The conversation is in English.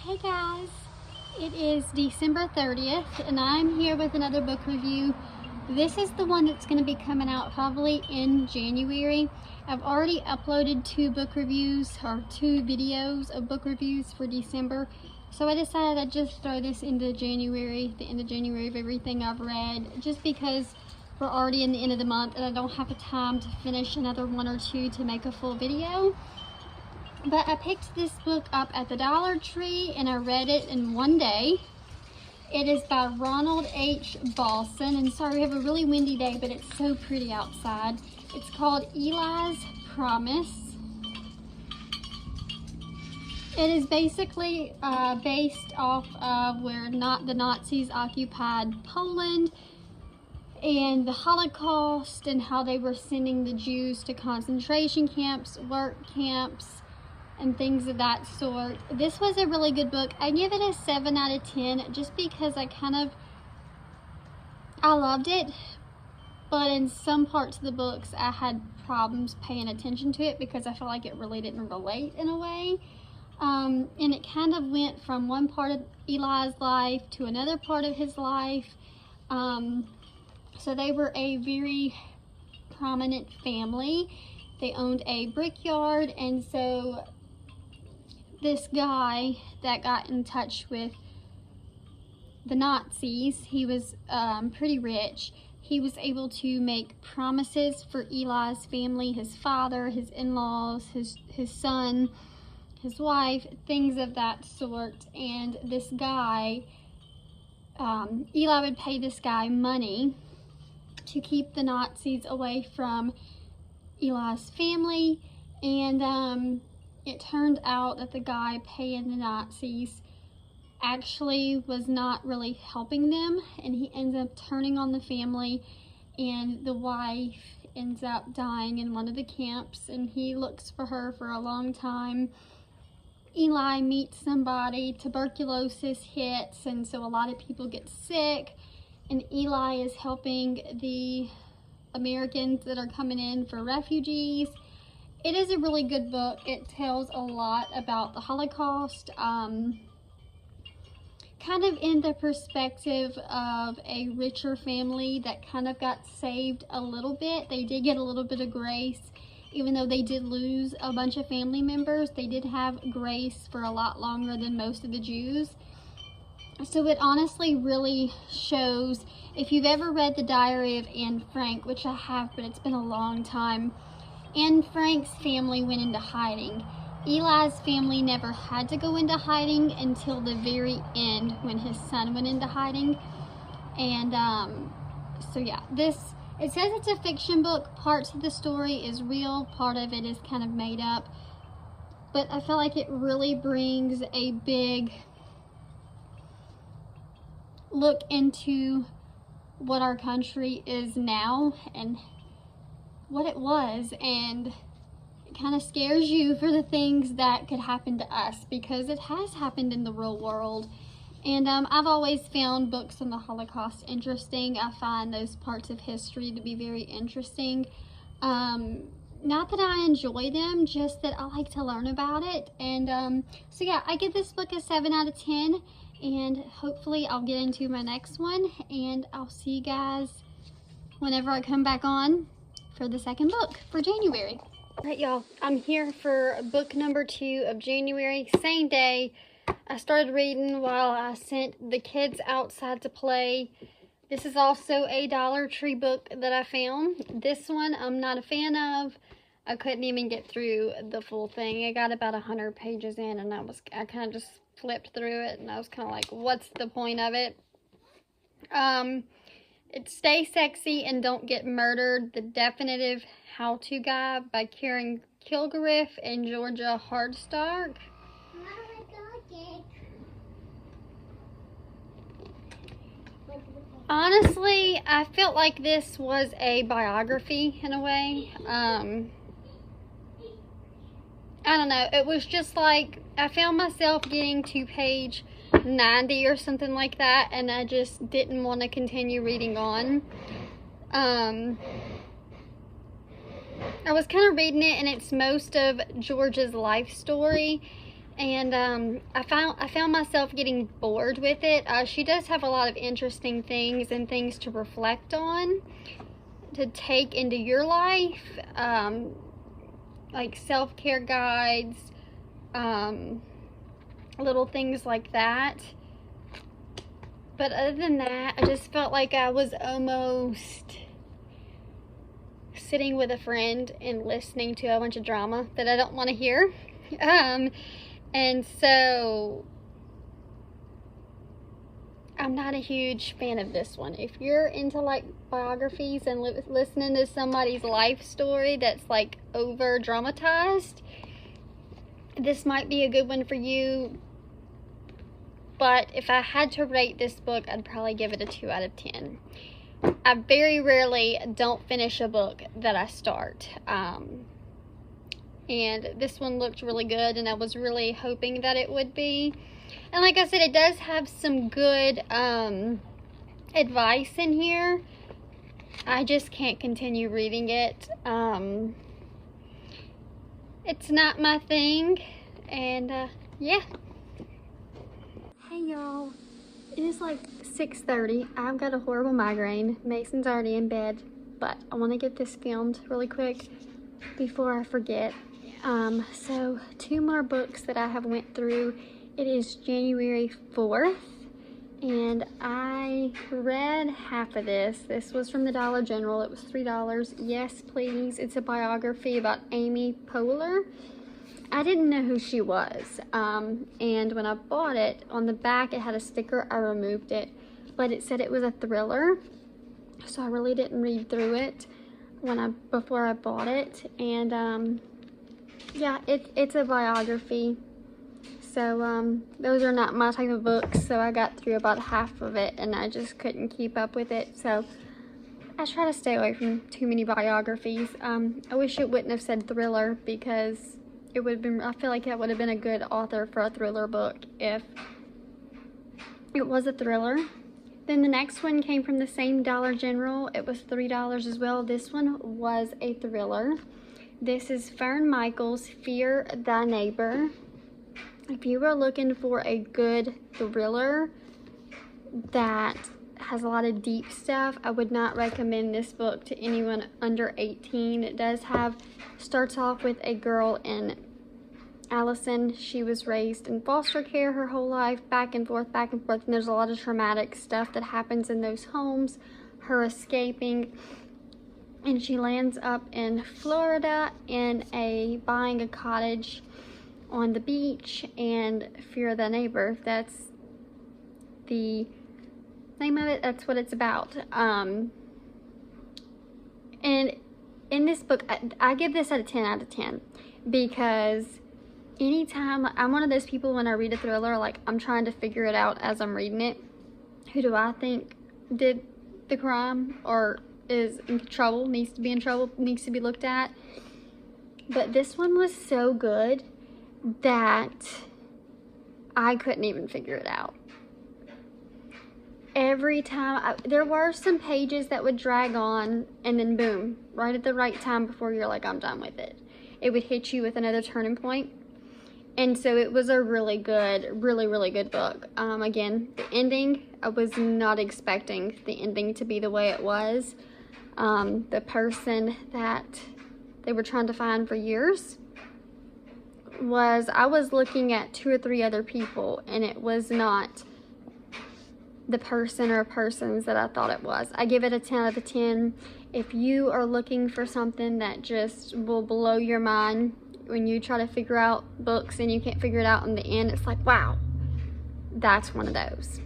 Hey guys, it is December 30th and I'm here with another book review. This is the one that's going to be coming out probably in January. I've already uploaded two videos of book reviews for December. So I decided I'd just throw this into January, the end of January, of everything I've read, just because we're already in the end of the month and I don't have the time to finish another one or two to make a full video. But I picked this book up at the Dollar Tree and I read it in one day. It is by Ronald H. Bosson, and sorry we have a really windy day, but it's so pretty outside. It's called Eli's Promise. It is basically based off of where the Nazis occupied Poland and the Holocaust and how they were sending the Jews to concentration camps, work camps, and things of that sort. This was a really good book. I give it a 7 out of 10 just because I loved it, but in some parts of the books I had problems paying attention to it because I felt like it really didn't relate in a way. And it kind of went from one part of Eli's life to another part of his life. So they were a very prominent family. They owned a brickyard, and so this guy that got in touch with the Nazis, he was pretty rich. He was able to make promises for Eli's family, his father, his in-laws, his son, his wife, things of that sort. And this guy, Eli would pay this guy money to keep the Nazis away from Eli's family, and it turned out that the guy paying the Nazis actually was not really helping them, and he ends up turning on the family, and the wife ends up dying in one of the camps, and he looks for her for a long time. Eli meets somebody, tuberculosis hits, and so a lot of people get sick, and Eli is helping the Americans that are coming in for refugees. It is a really good book. It tells a lot about the Holocaust, kind of in the perspective of a richer family that kind of got saved a little bit. They did get a little bit of grace. Even though they did lose a bunch of family members, they did have grace for a lot longer than most of the Jews. So it honestly really shows, if you've ever read The Diary of Anne Frank, which I have, but it's been a long time, Anne Frank's family went into hiding. Eli's family never had to go into hiding until the very end when his son went into hiding. And so yeah, it says it's a fiction book. Parts of the story is real, part of it is kind of made up. But I feel like it really brings a big look into what our country is now and what it was, and it kind of scares you for the things that could happen to us, because it has happened in the real world. And I've always found books on the Holocaust interesting. I find those parts of history to be very interesting. Not that I enjoy them, just that I like to learn about it. And so yeah, I give this book a 7 out of 10, and hopefully I'll get into my next one, and I'll see you guys whenever I come back on for the second book for January. All right, y'all, I'm here for book number 2 of January. Same day. I started reading while I sent the kids outside to play. This is also a Dollar Tree book that I found. This one I'm not a fan of. I couldn't even get through the full thing. I got about 100 pages in, and I kind of just flipped through it, and I was kind of like, what's the point of it? It's Stay Sexy and Don't Get Murdered, the definitive how-to guide by Karen Kilgariff and Georgia Hardstark. Honestly, I felt like this was a biography in a way. I don't know. It was just like, I found myself getting to page 90 or something like that, and I just didn't want to continue reading on. I was kind of reading it, and it's most of George's life story, And I found myself getting bored with it. She does have a lot of interesting things and things to reflect on, to take into your life, like self-care guides, little things like that. But other than that, I just felt like I was almost sitting with a friend and listening to a bunch of drama that I don't want to hear. And so I'm not a huge fan of this one. If you're into like biographies and listening to somebody's life story that's like over dramatized, this might be a good one for you. But if I had to rate this book, I'd probably give it a 2 out of 10. I very rarely don't finish a book that I start. And this one looked really good, and I was really hoping that it would be. And like I said, it does have some good advice in here. I just can't continue reading it. It's not my thing. And yeah. Hey y'all, it is like 6:30. I've got a horrible migraine. Mason's already in bed, but I want to get this filmed really quick before I forget. So 2 more books that I have went through. It is January 4th, and I read half of this. This was from the Dollar General. It was $3. Yes, please. It's a biography about Amy Poehler. I didn't know who she was, and when I bought it, on the back it had a sticker. I removed it, but it said it was a thriller, so I really didn't read through it before I bought it. And yeah, it's a biography, so those are not my type of books, so I got through about half of it and I just couldn't keep up with it, so I try to stay away from too many biographies. I wish it wouldn't have said thriller, because it would have been, I feel like that would have been a good author for a thriller book if it was a thriller. Then the next one came from the same Dollar General. It was $3 as well. This one was a thriller. This is Fern Michaels' Fear Thy Neighbor. If you are looking for a good thriller that has a lot of deep stuff, I would not recommend this book to anyone under 18. It starts off with a girl in Allison. She was raised in foster care her whole life, back and forth, and there's a lot of traumatic stuff that happens in those homes, her escaping, and she lands up in Florida buying a cottage on the beach, and Fear the Neighbor, that's the name of it, that's what it's about. And in this book, I give this a 10 out of 10, because anytime, I'm one of those people, when I read a thriller, like, I'm trying to figure it out as I'm reading it. Who do I think did the crime, or is in trouble, needs to be in trouble, needs to be looked at? But this one was so good that I couldn't even figure it out. Every time, there were some pages that would drag on, and then boom, right at the right time before you're like, I'm done with it, it would hit you with another turning point. And so it was a really good, really good book. Again, the ending, I was not expecting the ending to be the way it was. The person that they were trying to find for years I was looking at 2 or 3 other people, and it was not the person or persons that I thought it was. I give it a 10 out of 10. If you are looking for something that just will blow your mind, when you try to figure out books and you can't figure it out in the end, it's like, wow, that's one of those.